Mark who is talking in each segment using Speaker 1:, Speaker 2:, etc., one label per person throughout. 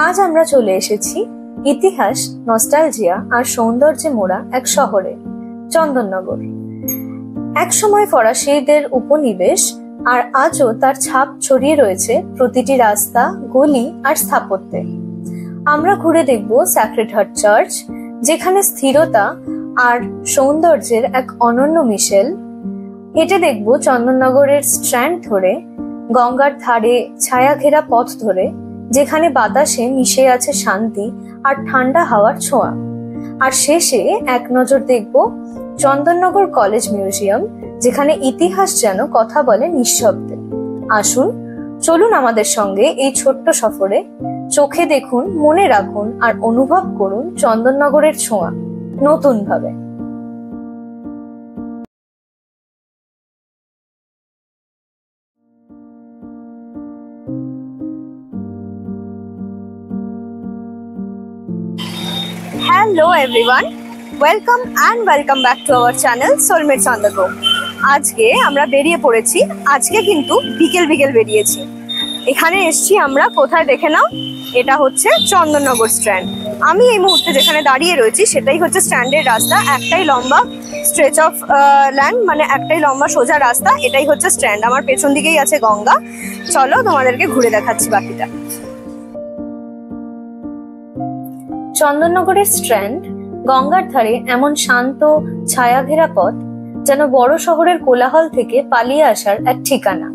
Speaker 1: আজ আমরা চলে এসেছি ইতিহাস, নস্টালজিয়া আর সৌন্দর্যে মোড়া এক শহরে, চন্দননগর। একসময় ফরাসিদের উপনিবেশ, আর আজও তার ছাপ ছড়িয়ে রয়েছে প্রতিটি রাস্তা, গলি আর স্থাপত্যে। আমরা ঘুরে দেখব স্যাক্রেড হার্ট চার্চ, যেখানে স্থিরতা আর সৌন্দর্যের এক অনন্য মিশেল। হেঁটে দেখব চন্দননগরের স্ট্র্যান্ড ধরে, গঙ্গার ধারে ছায়া ঘেরা পথ ধরে, যেখানে বাতাসে মিশে আছে শান্তি আর ঠান্ডা হাওয়ার ছোঁয়া। আর শেষে এক নজর দেখব চন্দননগর কলেজ মিউজিয়াম, যেখানে ইতিহাস যেন কথা বলে নিঃশব্দে। আসুন, চলুন আমাদের সঙ্গে এই ছোট্ট সফরে। চোখে দেখুন, মনে রাখুন আর অনুভব করুন চন্দননগরের ছোঁয়া নতুন ভাবে। Hello everyone, welcome and welcome back to our channel Soulmates on the Go. আজকে আমরা বেরিয়ে পড়েছি। আজকে কিন্তু বিকেল বিকেল বেরিয়েছি। এখানে এসছি আমরা কোথায় দেখে নাও, এটা হচ্ছে চন্দননগর স্ট্যান্ড। আমি এই মুহূর্তে যেখানে দাঁড়িয়ে রয়েছি সেটাই হচ্ছে স্ট্যান্ডের রাস্তা। একটাই লম্বা স্ট্রেচ অফ ল্যান্ড, মানে একটাই লম্বা সোজা রাস্তা, এটাই হচ্ছে স্ট্যান্ড। আমার পেছন দিকেই আছে গঙ্গা। চলো তোমাদেরকে ঘুরে দেখাচ্ছি বাকিটা। চন্দননগরের স্ট্র্যান্ড, গঙ্গার ধারে এমন শান্ত ছায়া ঘেরা পথ, যেন বড় শহরের কোলাহল থেকে পালিয়ে আসার এক ঠিকানা।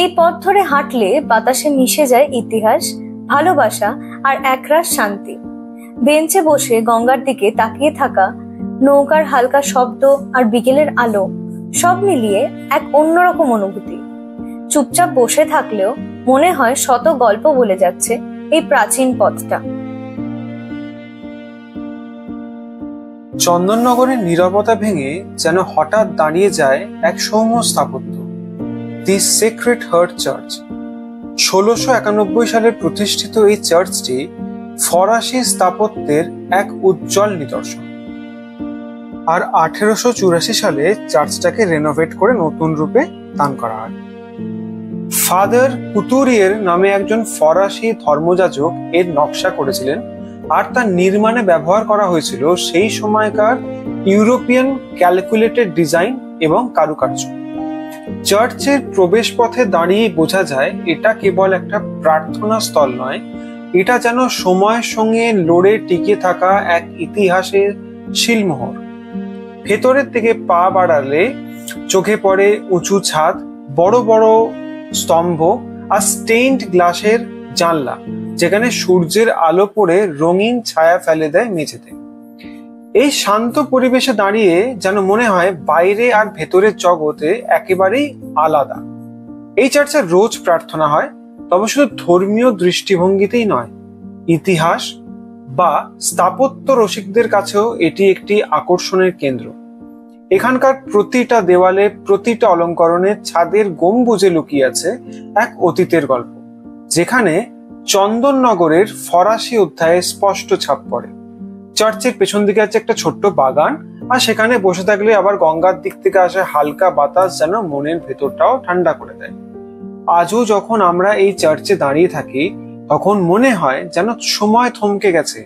Speaker 1: এই পথ ধরে হাঁটলে বাতাসে মিশে যায় ইতিহাস, ভালোবাসা আর একরাশ শান্তি। বেঞ্চে বসে গঙ্গার দিকে তাকিয়ে থাকা, নৌকার হালকা শব্দ আর বিকেলের আলো, সব মিলিয়ে এক অন্যরকম অনুভূতি। চুপচাপ বসে থাকলেও মনে হয় শত গল্প বলে যাচ্ছে এই প্রাচীন পথটা।
Speaker 2: চন্দননগরের নীরবতা ভেঙে যেন হঠাৎ দাঁড়িয়ে যায় এক সৌম্য স্থাপত্য, দি সেক্রেড হার্ট চার্চ। 1691 সালে প্রতিষ্ঠিত এই চার্চটি ফরাসি স্থাপত্যের এক উজ্জ্বল নিদর্শন। আর 1884 সালে চার্চটাকে রেনোভেট করে নতুন রূপে দান করা হয়। ফাদার কুতুরিয়ের নামে একজন ফরাসি ধর্মযাজক এর নকশা করেছিলেন, আর তার নির্মাণে ব্যবহার করা হয়েছিল সেই সময়কার ইউরোপিয়ান ক্যালকুলেটেড ডিজাইন এবং কারুকার্য। চার্চের প্রবেশ পথে দাঁড়িয়ে বোঝা যায় এটা কেবল একটা প্রার্থনা স্থল নয়, এটা যেন সময়ের সঙ্গে লড়ে টিকে থাকা এক ইতিহাসের শিলমোহর। ভেতরের দিকে পা বাড়ালে চোখে পড়ে উঁচু ছাদ, বড় বড় স্তম্ভ আর স্টেইনড গ্লাসের জানলা, যেখানে সূর্যের আলো পড়ে রঙিন ছায়া ফেলে দেয় মেঝেতে। এই শান্ত পরিবেশে দাঁড়িয়ে যেন মনে হয় বাইরে আর ভেতরের জগতে একেবারেই আলাদা। এই চার্চে রোজ প্রার্থনা হয়, তবে শুধু ধর্মীয় দৃষ্টিভঙ্গিতেই নয়, ইতিহাস বা স্থাপত্য রসিকদের কাছেও এটি একটি আকর্ষণের কেন্দ্র। এখানকার প্রতিটা দেওয়ালে, প্রতিটা অলঙ্করণে, ছাদের গম্বুজে লুকিয়ে আছে এক অতীতের গল্প, যেখানে চন্দননগরের ফরাসি অধ্যায়ে স্পষ্ট ছাপ পড়ে। চার্চের পেছন দিকে আছে একটা ছোট্ট বাগান, আর সেখানে বসে থাকলে আবার গঙ্গার দিক থেকে আসে হালকা বাতাস যেন মনের ভেতরটাও ঠান্ডা করে দেয়। আজও যখন আমরা এই চার্চে দাঁড়িয়ে থাকি, তখন মনে হয় যেন সময় থমকে গেছে।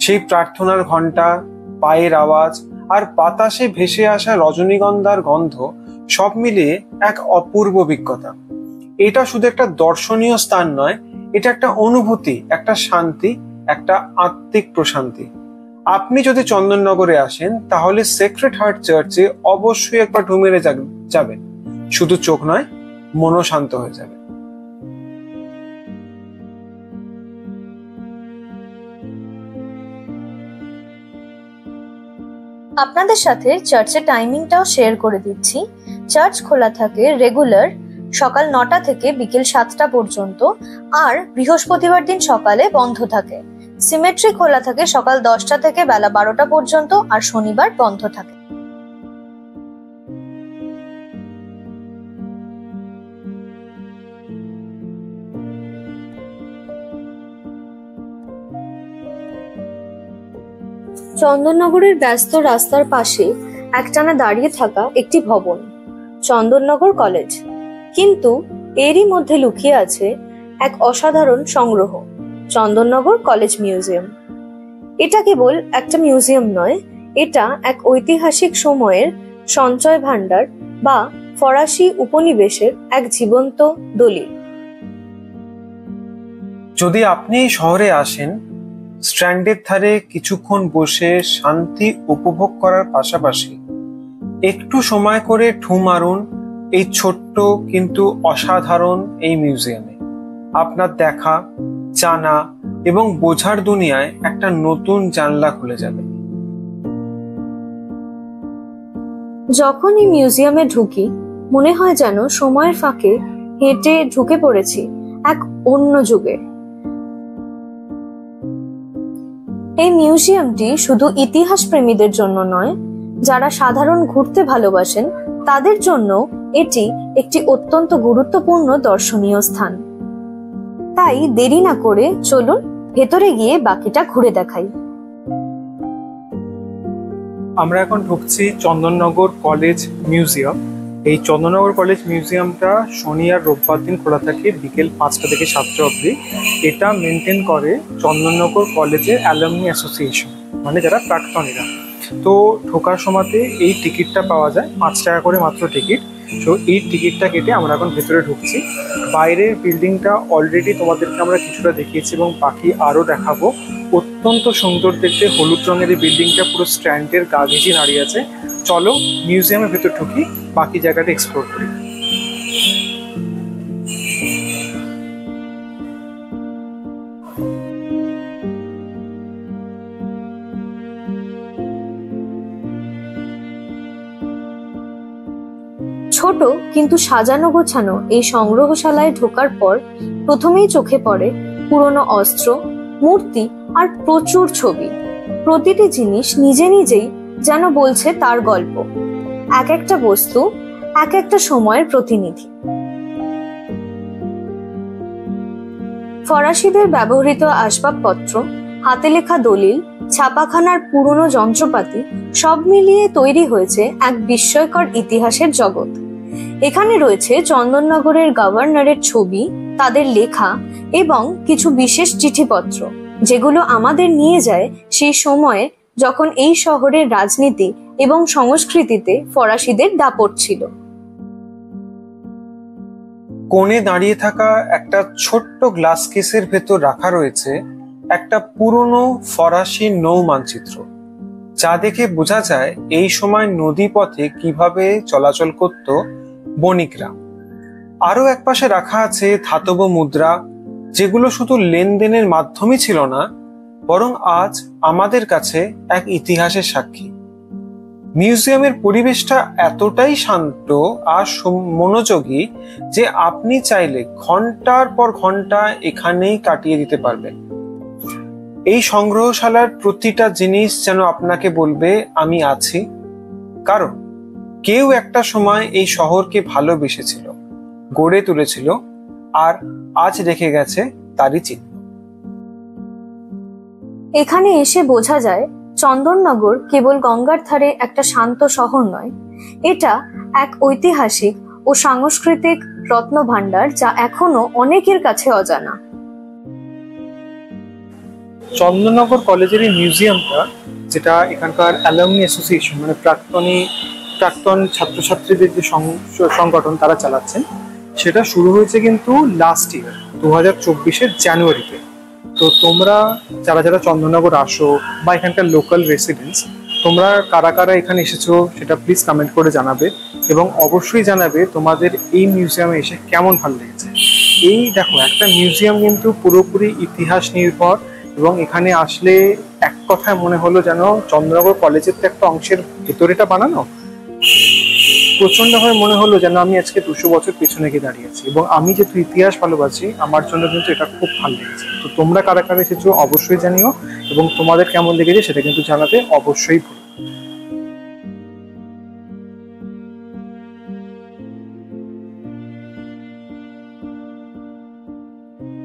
Speaker 2: সেই প্রার্থনার ঘন্টা, পায়ের আওয়াজ আর বাতাসে ভেসে আসা রজনীগন্ধার গন্ধ, সব মিলিয়ে এক অপূর্ব অভিজ্ঞতা। এটা শুধু একটা দর্শনীয় স্থান নয়, এটা একটা অনুভূতি, একটা শান্তি, একটা আত্মিক প্রশান্তি। আপনি যদি চন্দননগরে আসেন, তাহলে সেক্রেড হার্ট চার্চে অবশ্যই একবার ঢু মেরে যাবেন। শুধু চোখ নয়, মনও শান্ত হয়ে যাবে।
Speaker 1: আপনাদের সাথে চার্চের টাইমিংটাও শেয়ার করে দিচ্ছি। চার্চ খোলা থাকে রেগুলার সকাল 9টা থেকে বিকেল 7টা পর্যন্ত, আর বৃহস্পতিবার দিন সকালে বন্ধ থাকে। সিমেট্রি খোলা থাকে সকাল 10টা থেকে বেলা 12টা পর্যন্ত, আর শনিবার বন্ধ থাকে। চন্দননগরের ব্যস্ত রাস্তার পাশে একটানা দাঁড়িয়ে থাকা একটি ভবন, চন্দননগর কলেজ। কিন্তু এরই মধ্যে লুকিয়ে আছে এক অসাধারণ সংগ্রহ, চন্দননগর কলেজ মিউজিয়াম। এটা কেবল একটা মিউজিয়াম নয়, এটা এক ঐতিহাসিক সময়ের সঞ্চয় ভাণ্ডার বা ফরাসি উপনিবেশের এক জীবন্ত দলিল।
Speaker 2: যদি আপনি এই শহরে আসেন, স্ট্র্যান্ডের ধারে কিছুক্ষণ বসে শান্তি উপভোগ করার পাশাপাশি একটু সময় করে ঢু মারুন এই ছোট্ট কিন্তু অসাধারণ এই মিউজিয়ামে। আপনার দেখা, জানা এবং বোঝার দুনিয়ায় একটা নতুন জানলা খুলে যাবে।
Speaker 1: যখন এই মিউজিয়ামে ঢুকি, মনে হয় যেন সময়ের ফাঁকে হেঁটে ঢুকে পড়েছি এক অন্য যুগে। এই মিউজিয়ামটি শুধু ইতিহাস প্রেমীদের জন্য নয়, যারা সাধারণ ঘুরতে ভালোবাসেন তাদের জন্য এটি একটি অত্যন্ত গুরুত্বপূর্ণ দর্শনীয় স্থান। তাই দেরি না করে চলুন ভেতরে গিয়ে বাকিটা ঘুরে দেখাই।
Speaker 2: আমরা এখন ঢুকছি চন্দননগর কলেজ মিউজিয়াম। এই চন্দননগর কলেজ মিউজিয়ামটা শনি আর রোববার দিন খোলা থাকে বিকেল 5টা থেকে 7টা অবধি। এটা মেনটেন করে চন্দননগর কলেজের অ্যালামনি অ্যাসোসিয়েশন, মানে যারা প্রাক্তনীরা। তো ঢোকার সময়তে এই টিকিটটা পাওয়া যায়, 5 টাকা করে মাত্র টিকিট। তো এই টিকিটটা কেটে আমরা এখন ভেতরে ঢুকছি। বাইরের বিল্ডিংটা অলরেডি তোমাদেরকে আমরা কিছুটা দেখিয়েছি এবং বাকি আরও দেখাবো। অত্যন্ত সুন্দর দেখতে, হলুদ রঙের এই বিল্ডিংটা পুরো স্ট্র্যান্ডের গা ঘেঁষে দাঁড়িয়ে আছে। চলো মিউজিয়ামের ভেতর ঢুকি, বাকি জায়গাটা এক্সপ্লোর করি।
Speaker 1: ছোট কিন্তু সাজানো গোছানো এই সংগ্রহশালায় ঢোকার পর প্রথমেই চোখে পড়ে পুরনো অস্ত্র, মূর্তি আর প্রচুর ছবি। প্রতিটি জিনিস নিজে নিজেই যেন বলছে তার গল্প। এক একটা বস্তু এক একটা সময়ের প্রতিনিধি। ফরাসিদের ব্যবহৃত আসবাবপত্র, হাতে লেখা দলিল, ছাপাখানার পুরনো যন্ত্রপাতি সব মিলিয়ে তৈরি হয়েছে এক বিস্ময়কর ইতিহাসের জগৎ। এখানে রয়েছে চন্দননগরের গভর্নরের ছবি, তাদের লেখা এবং কিছু বিশেষ চিঠিপত্র, যেগুলো আমাদের নিয়ে যায় সেই সময়ে যখন এই শহরের রাজনীতি এবং সংস্কৃতিতে ফরাসিদের দাপট ছিল।
Speaker 2: কোণে দাঁড়িয়ে থাকা একটা ছোট্ট গ্লাস কেসের ভেতর রাখা রয়েছে একটা পুরনো ফরাসি নৌ মানচিত্র, যা দেখে বোঝা যায় এই সময় নদী পথে কিভাবে চলাচল করত বণিকরা। আরো একপাশে রাখা আছে ধাতব মুদ্রা, যেগুলো শুধু লেনদেনের মাধ্যমই ছিল না, বরং আজ আমাদের কাছে এক ইতিহাসের সাক্ষী। মিউজিয়ামের পরিবেশটা এতটাই শান্ত আর মনোযোগী যে আপনি চাইলে ঘন্টার পর ঘন্টা এখানেই কাটিয়ে দিতে পারবেন। এই সংগ্রহশালার প্রতিটা জিনিস যেন আপনাকে বলবে আমি আছি, কারণ কেউ একটা সময় এই শহরকে ভালোবেসেছিল, গড়ে তুলেছিল আর আজ রেখে গেছে তারই চিহ্ন।
Speaker 1: এখানে এসে বোঝা যায় চন্দননগর কেবল গঙ্গার ধারে একটা শান্ত শহর নয়, এটা এক ঐতিহাসিক ও সাংস্কৃতিক রত্নভাণ্ডার, যা এখনো অনেকের কাছে অজানা।
Speaker 2: চন্দননগর কলেজের এই মিউজিয়ামটা, যেটা এখানকার অ্যালামনি অ্যাসোসিয়েশন মানে প্রাক্তন ছাত্রছাত্রীদের যে সংগঠন তারা চালাচ্ছেন, সেটা শুরু হয়েছে কিন্তু লাস্ট ইয়ার 2024-এর জানুয়ারিতে। তো তোমরা যারা যারা চন্দননগর আসো বা এখানকার লোকাল রেসিডেন্টস, তোমরা কারা কারা এখানে এসেছো সেটা প্লিজ কমেন্ট করে জানাবে এবং অবশ্যই জানাবে তোমাদের এই মিউজিয়ামে এসে কেমন ভালো লেগেছে। এই দেখো, একটা মিউজিয়াম কিন্তু পুরোপুরি ইতিহাস নির্ভর এবং এখানে আসলে এক কথায় মনে হলো যেন চন্দননগর কলেজের তো একটা অংশের ভেতরেটা বানানো। প্রচন্ডভাবে মনে হলো যেন আমি আজকে 200 বছর পেছনে গিয়ে দাঁড়িয়েছি, এবং আমি যেহেতু ইতিহাস ভালোবাসি আমার জন্য কিন্তু এটা খুব ভালো লেগেছে। তো তোমরা কারা কারা এসেছো অবশ্যই জানিও এবং তোমাদের কেমন লেগেছে সেটা কিন্তু জানাতে অবশ্যই ভুলো।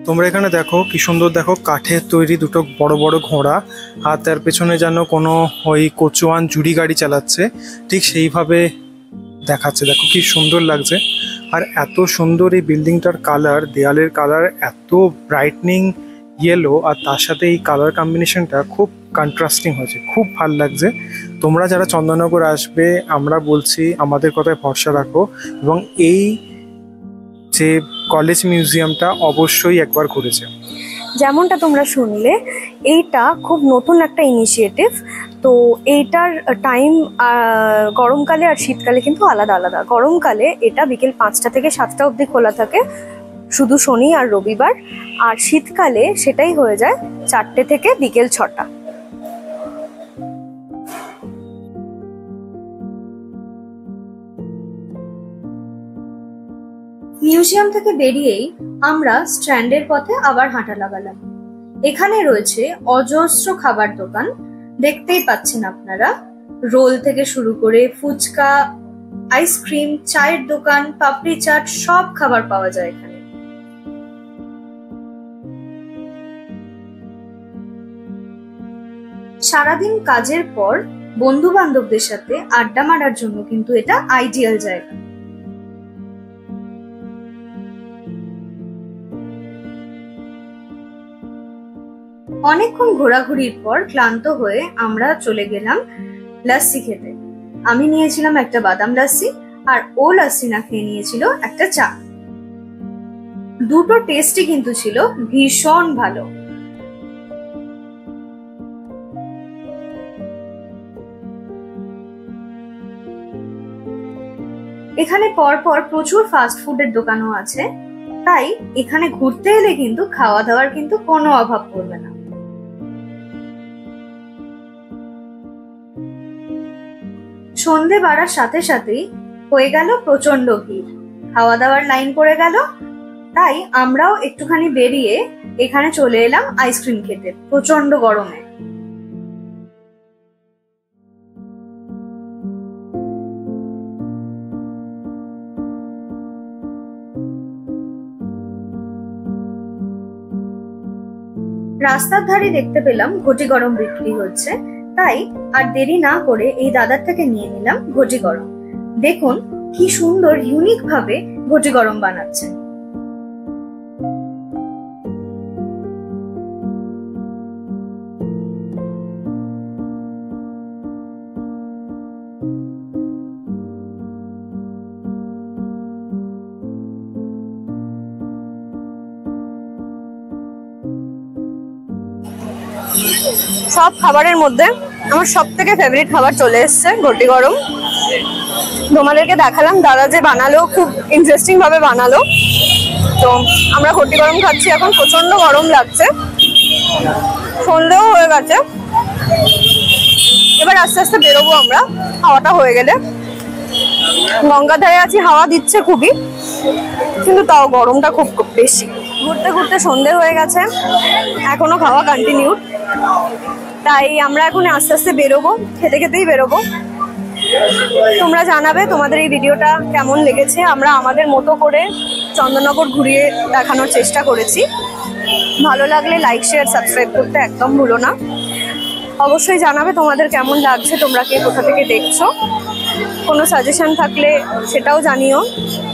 Speaker 2: তোমরা এখানে দেখো কি সুন্দর, দেখো কাঠের তৈরি দুটো বড় বড় ঘোড়া, আর তার পেছনে যেন কোনো ওই কচুয়ান জুড়ি গাড়ি চালাচ্ছে, ঠিক সেইভাবে দেখাচ্ছে। দেখো কি সুন্দর লাগছে। আর এত সুন্দর এই বিল্ডিংটার কালার, দেয়ালের কালার এত ব্রাইটনিং ইয়েলো আর তার সাথে এই কালার কম্বিনেশনটা খুব কন্ট্রাস্টিং হয়েছে, খুব ভাল লাগছে। তোমরা যারা চন্দননগর আসবে আমরা বলছি আমাদের কথায় ভরসা রাখো এবং এই যে কলেজ মিউজিয়ামটা অবশ্যই একবার ঘুরেছে।
Speaker 1: যেমনটা তোমরা শুনলে, এইটা খুব নতুন একটা ইনিশিয়েটিভ। তো এইটার টাইম গরমকালে আর শীতকালে কিন্তু আলাদা আলাদা। গরমকালে এটা বিকেল 5টা থেকে 7টা অবধি খোলা থাকে, শুধু শনি আর রবিবার। আর শীতকালে সেটাই হয়ে যায় 4টে থেকে বিকেল 6টা। মিউজিয়াম থেকে বেরিয়েই আমরা স্ট্র্যান্ডের পথে আবার হাঁটা লাগালাম। এখানে রয়েছে অজস্র খাবার দোকান, দেখতেই পাচ্ছেন আপনারা। রোল থেকে শুরু করে ফুচকা, আইসক্রিম, চায়ের দোকান, পাপড়ি চাট, সব খাবার পাওয়া যায় এখানে। সারাদিন কাজের পর বন্ধু বান্ধবদের সাথে আড্ডা মারার জন্য কিন্তু এটা আইডিয়াল জায়গা। অনেকক্ষণ ঘোরাঘুরির পর ক্লান্ত হয়ে আমরা চলে গেলাম লাস্সি খেতে। আমি নিয়েছিলাম একটা বাদাম লাস্সি, আর ও লাস্সি না খেয়ে নিয়েছিল একটা চা। দুটো টেস্টই কিন্তু ছিল ভীষণ ভালো। এখানে পরপর প্রচুর ফাস্ট ফুডের দোকানও আছে, তাই এখানে ঘুরতে এলে কিন্তু খাওয়া দাওয়ার কিন্তু কোনো অভাব পড়বে না। সন্ধে বাড়ার সাথে সাথেই হয়ে গেল প্রচন্ড ভিড়, খাওয়া দাওয়ার লাইন পড়ে গেল। তাই আমরাও একটুখানি বেরিয়ে এখানে চলে এলাম আইসক্রিম খেতে, প্রচন্ড গরমে। রাস্তার ধারে দেখতে পেলাম ঘটি গরম বিক্রি হচ্ছে, তাই আর দেরি না করে এই দাদার থেকে নিয়ে নিলাম ঘটি গরম। দেখুন কি সুন্দর ইউনিক ভাবে ঘটি গরম বানাচ্ছে। সব খাবারের মধ্যে আমার সব থেকে ফেভারিট খাবার চলে এসছে ঘটি গরম। তোমাদেরকে দেখালাম দাদা যে বানালো, খুব ইন্টারেস্টিং ভাবে বানালো। তো আমরা ঘটি গরম খাচ্ছি, এখন প্রচন্ড গরম লাগছে, সন্ধ্যেও হয়ে গেছে। এবার আস্তে আস্তে বেরোবো আমরা, হাওয়াটা হয়ে গেলে। গঙ্গার ধারে আছি, হাওয়া দিচ্ছে খুবই, কিন্তু তাও গরমটা খুব বেশি। ঘুরতে ঘুরতে সন্ধে হয়ে গেছে, এখনো খাওয়া কন্টিনিউ। তাই আমরা এখন আস্তে আস্তে বেরোবো, খেতে খেতেই বেরোবো। তোমরা জানাবে তোমাদের এই ভিডিওটা কেমন লেগেছে। আমরা আমাদের মতো করে চন্দননগর ঘুরিয়ে দেখানোর চেষ্টা করেছি। ভালো লাগলে লাইক, শেয়ার, সাবস্ক্রাইব করতে একদম ভুলো না। অবশ্যই জানাবে তোমাদের কেমন লাগছে, তোমরা কে কোথা থেকে দেখছো। কোনো সাজেশন থাকলে সেটাও জানিও।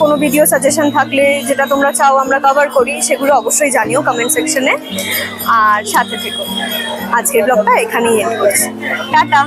Speaker 1: কোনো ভিডিও সাজেশন থাকলে যেটা তোমরা চাও আমরা কভার করি, সেগুলো অবশ্যই জানিও কমেন্ট সেকশনে। আর সাথে থেকো। আজকের ব্লগটা এখানেই এন্ড করছি। টাটা।